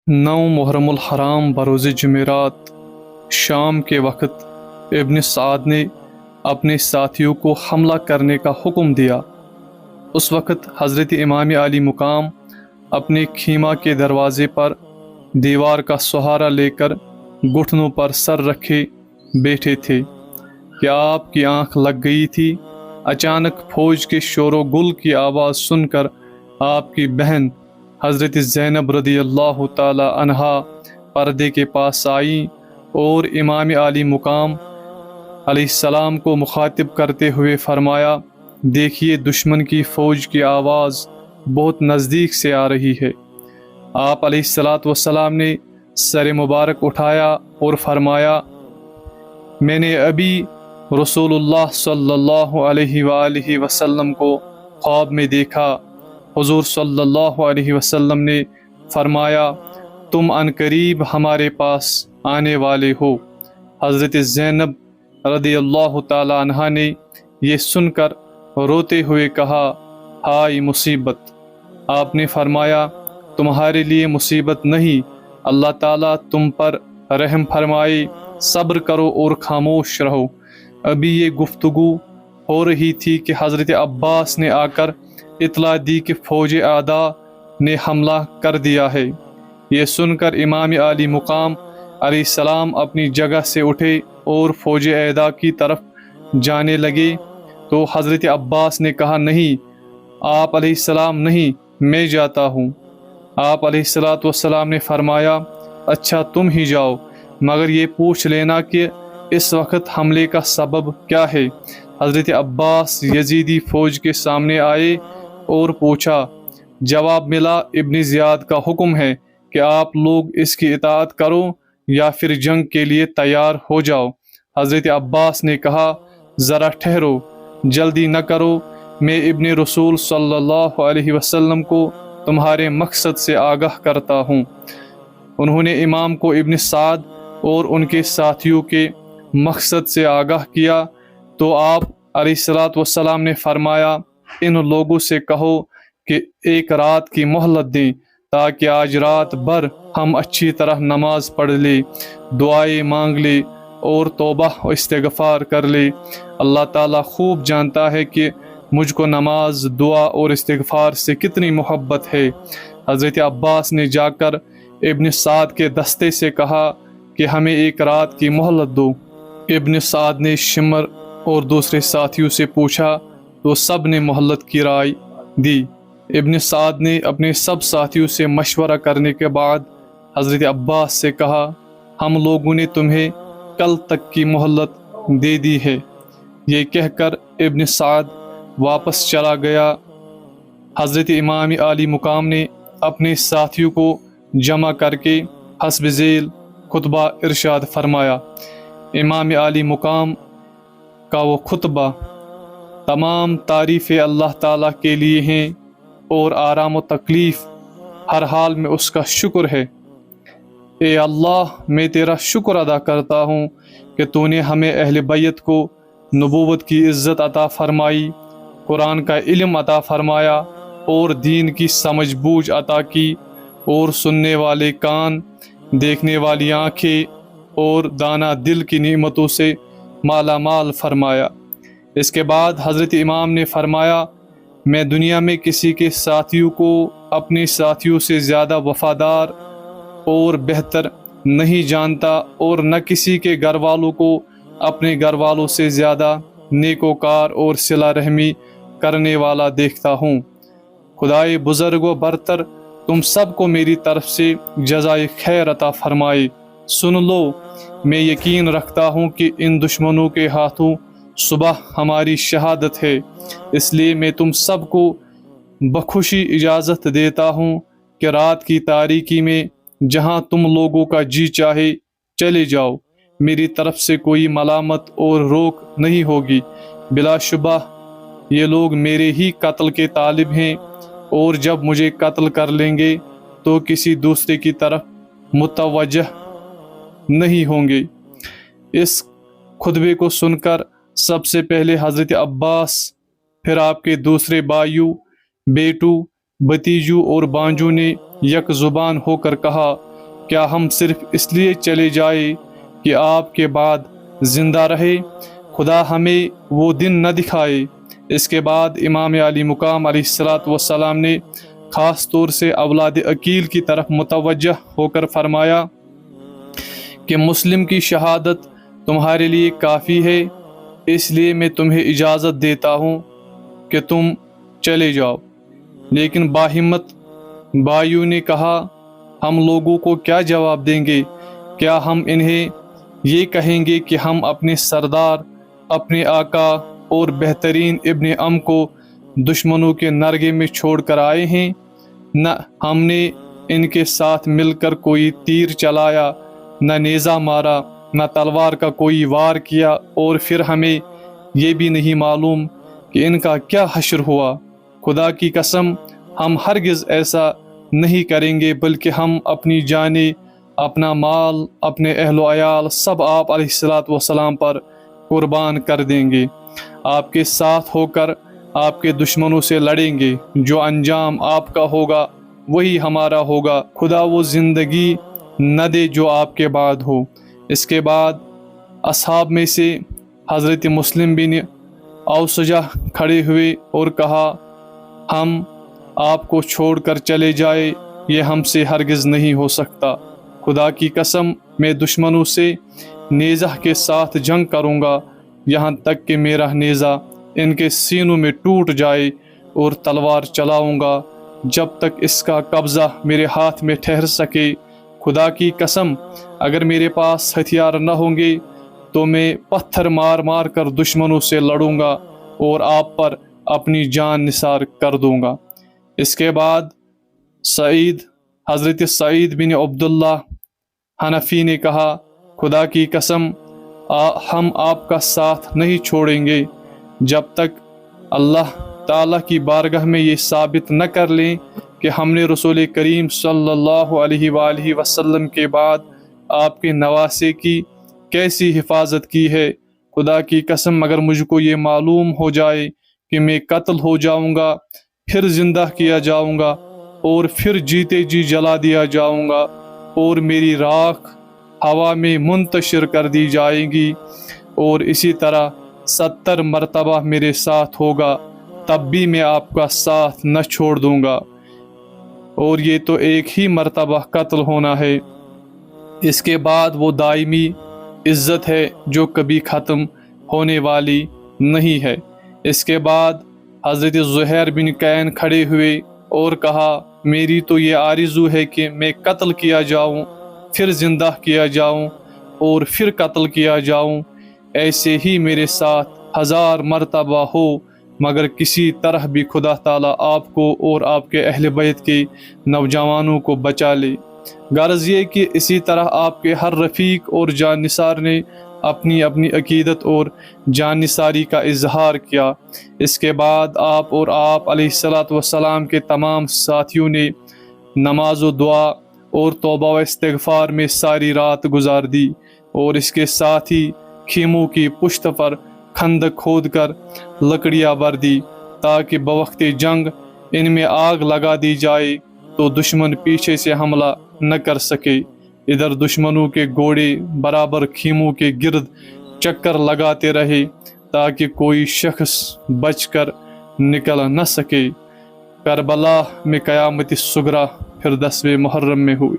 9 محرم الحرام بروز جمعرات شام کے وقت ابن سعد نے اپنے ساتھیوں کو حملہ کرنے کا حکم دیا۔ اس وقت حضرت امام علی مقام اپنے خیمہ کے دروازے پر دیوار کا سہارا لے کر گھٹنوں پر سر رکھے بیٹھے تھے کہ آپ کی آنکھ لگ گئی تھی۔ اچانک فوج کے شور و گل کی آواز سن کر آپ کی بہن حضرت زینب رضی اللہ تعالی عنہا پردے کے پاس آئیں اور امام علی مقام علیہ السلام کو مخاطب کرتے ہوئے فرمایا، دیکھیے دشمن کی فوج کی آواز بہت نزدیک سے آ رہی ہے۔ آپ علیہ السلام نے سر مبارک اٹھایا اور فرمایا، میں نے ابھی رسول اللہ صلی اللہ علیہ وآلہ وسلم کو خواب میں دیکھا۔ حضور صلی اللہ علیہ وسلم نے فرمایا، تم عنقریب ہمارے پاس آنے والے ہو۔ حضرت زینب رضی اللہ تعالی عنہا نے یہ سن کر روتے ہوئے کہا، ہائے مصیبت! آپ نے فرمایا، تمہارے لیے مصیبت نہیں، اللہ تعالیٰ تم پر رحم فرمائے، صبر کرو اور خاموش رہو۔ ابھی یہ گفتگو ہو رہی تھی کہ حضرت عباس نے آ کر اطلاع دی کہ فوج اعداء نے حملہ کر دیا ہے۔ یہ سن کر امام علی مقام علیہ السلام اپنی جگہ سے اٹھے اور فوج اعداء کی طرف جانے لگے تو حضرت عباس نے کہا، نہیں آپ علیہ السلام، نہیں، میں جاتا ہوں۔ آپ علیہ السلام نے فرمایا، اچھا تم ہی جاؤ، مگر یہ پوچھ لینا کہ اس وقت حملے کا سبب کیا ہے۔ حضرت عباس یزیدی فوج کے سامنے آئے اور پوچھا۔ جواب ملا، ابن زیاد کا حکم ہے کہ آپ لوگ اس کی اطاعت کرو یا پھر جنگ کے لیے تیار ہو جاؤ۔ حضرت عباس نے کہا، ذرا ٹھہرو، جلدی نہ کرو، میں ابن رسول صلی اللہ علیہ وسلم کو تمہارے مقصد سے آگاہ کرتا ہوں۔ انہوں نے امام کو ابن سعد اور ان کے ساتھیوں کے مقصد سے آگاہ کیا تو آپ علیہ السلام نے فرمایا، ان لوگوں سے کہو کہ ایک رات کی مہلت دیں تاکہ آج رات بھر ہم اچھی طرح نماز پڑھ لیں، دعائیں مانگ لیں اور توبہ و استغفار کر لیں۔ اللہ تعالیٰ خوب جانتا ہے کہ مجھ کو نماز، دعا اور استغفار سے کتنی محبت ہے۔ حضرت عباس نے جا کر ابن سعد کے دستے سے کہا کہ ہمیں ایک رات کی مہلت دو۔ ابن سعد نے شمر اور دوسرے ساتھیوں سے پوچھا تو سب نے مہلت کی رائے دی۔ ابن سعد نے اپنے سب ساتھیوں سے مشورہ کرنے کے بعد حضرت عباس سے کہا، ہم لوگوں نے تمہیں کل تک کی مہلت دے دی ہے۔ یہ کہہ کر ابن سعد واپس چلا گیا۔ حضرت امام علی مقام نے اپنے ساتھیوں کو جمع کر کے حسب ذیل خطبہ ارشاد فرمایا۔ امام علی مقام کا وہ خطبہ تمام تعریف اللہ تعالیٰ کے لیے ہیں اور آرام و تکلیف ہر حال میں اس کا شکر ہے۔ اے اللہ، میں تیرا شکر ادا کرتا ہوں کہ تو نے ہمیں اہل بیت کو نبوت کی عزت عطا فرمائی، قرآن کا علم عطا فرمایا اور دین کی سمجھ بوجھ عطا کی، اور سننے والے کان، دیکھنے والی آنکھیں اور دانا دل کی نعمتوں سے مالا مال فرمایا۔ اس کے بعد حضرت امام نے فرمایا، میں دنیا میں کسی کے ساتھیوں کو اپنے ساتھیوں سے زیادہ وفادار اور بہتر نہیں جانتا، اور نہ کسی کے گھر والوں کو اپنے گھر والوں سے زیادہ نیکوکار اور صلہ رحمی کرنے والا دیکھتا ہوں۔ خدائے بزرگ و برتر تم سب کو میری طرف سے جزائے خیر عطا فرمائے۔ سن لو، میں یقین رکھتا ہوں کہ ان دشمنوں کے ہاتھوں صبح ہماری شہادت ہے، اس لیے میں تم سب کو بخوشی اجازت دیتا ہوں کہ رات کی تاریکی میں جہاں تم لوگوں کا جی چاہے چلے جاؤ، میری طرف سے کوئی ملامت اور روک نہیں ہوگی۔ بلا شبہ یہ لوگ میرے ہی قتل کے طالب ہیں، اور جب مجھے قتل کر لیں گے تو کسی دوسرے کی طرف متوجہ نہیں ہوں گے۔ اس خطبے کو سن کر سب سے پہلے حضرت عباس، پھر آپ کے دوسرے بھائیوں، بیٹوں، بھتیجوں اور بانجوں نے یک زبان ہو کر کہا، کیا ہم صرف اس لیے چلے جائیں کہ آپ کے بعد زندہ رہے؟ خدا ہمیں وہ دن نہ دکھائے۔ اس کے بعد امام علی مقام علیہ الصلاۃ والسلام نے خاص طور سے اولاد عقیل کی طرف متوجہ ہو کر فرمایا کہ مسلم کی شہادت تمہارے لیے کافی ہے، اس لیے میں تمہیں اجازت دیتا ہوں کہ تم چلے جاؤ۔ لیکن باہمت بھائیوں نے کہا، ہم لوگوں کو کیا جواب دیں گے؟ کیا ہم انہیں یہ کہیں گے کہ ہم اپنے سردار، اپنے آقا اور بہترین ابن ام کو دشمنوں کے نرغے میں چھوڑ کر آئے ہیں؟ نہ ہم نے ان کے ساتھ مل کر کوئی تیر چلایا، نہ نیزہ مارا، نہ تلوار کا کوئی وار کیا، اور پھر ہمیں یہ بھی نہیں معلوم کہ ان کا کیا حشر ہوا۔ خدا کی قسم ہم ہرگز ایسا نہیں کریں گے، بلکہ ہم اپنی جانیں، اپنا مال، اپنے اہل و عیال سب آپ علیہ الصلاۃ والسلام پر قربان کر دیں گے۔ آپ کے ساتھ ہو کر آپ کے دشمنوں سے لڑیں گے۔ جو انجام آپ کا ہوگا وہی ہمارا ہوگا۔ خدا وہ زندگی نہ دے جو آپ کے بعد ہو۔ اس کے بعد اصحاب میں سے حضرت مسلم بن اوسجہ کھڑے ہوئے اور کہا، ہم آپ کو چھوڑ کر چلے جائے، یہ ہم سے ہرگز نہیں ہو سکتا۔ خدا کی قسم میں دشمنوں سے نیزہ کے ساتھ جنگ کروں گا، یہاں تک کہ میرا نیزہ ان کے سینوں میں ٹوٹ جائے، اور تلوار چلاؤں گا جب تک اس کا قبضہ میرے ہاتھ میں ٹھہر سکے۔ خدا کی قسم اگر میرے پاس ہتھیار نہ ہوں گے تو میں پتھر مار مار کر دشمنوں سے لڑوں گا اور آپ پر اپنی جان نثار کر دوں گا۔ اس کے بعد حضرت سعید بن عبداللہ حنفی نے کہا، خدا کی قسم ہم آپ کا ساتھ نہیں چھوڑیں گے جب تک اللہ تعالیٰ کی بارگاہ میں یہ ثابت نہ کر لیں کہ ہم نے رسول کریم صلی اللہ علیہ وآلہ وسلم کے بعد آپ کے نواسے کی کیسی حفاظت کی ہے۔ خدا کی قسم اگر مجھ کو یہ معلوم ہو جائے کہ میں قتل ہو جاؤں گا، پھر زندہ کیا جاؤں گا، اور پھر جیتے جی جلا دیا جاؤں گا، اور میری راکھ ہوا میں منتشر کر دی جائے گی، اور اسی طرح 70 مرتبہ میرے ساتھ ہوگا، تب بھی میں آپ کا ساتھ نہ چھوڑ دوں گا، اور یہ تو ایک ہی مرتبہ قتل ہونا ہے۔ اس کے بعد وہ دائمی عزت ہے جو کبھی ختم ہونے والی نہیں ہے۔ اس کے بعد حضرت زہیر بن کعین کھڑے ہوئے اور کہا، میری تو یہ آرزو ہے کہ میں قتل کیا جاؤں، پھر زندہ کیا جاؤں، اور پھر قتل کیا جاؤں، ایسے ہی میرے ساتھ 1000 مرتبہ ہو، مگر کسی طرح بھی خدا تعالیٰ آپ کو اور آپ کے اہل بیت کے نوجوانوں کو بچا لے۔ غرض یہ کہ اسی طرح آپ کے ہر رفیق اور جان نثار نے اپنی اپنی عقیدت اور جان نثاری کا اظہار کیا۔ اس کے بعد آپ اور آپ علیہ الصلاۃ والسلام کے تمام ساتھیوں نے نماز و دعا اور توبہ و استغفار میں ساری رات گزار دی، اور اس کے ساتھ ہی خیموں کی پشت پر خندق کھود کر لکڑیاں بھر دی، تاکہ بوقت جنگ ان میں آگ لگا دی جائے تو دشمن پیچھے سے حملہ نہ کر سکے۔ ادھر دشمنوں کے گھوڑے برابر خیموں کے گرد چکر لگاتے رہے تاکہ کوئی شخص بچ کر نکل نہ سکے۔ کربلا میں قیامت صغریٰ پھر 10ویں محرم میں ہوئی۔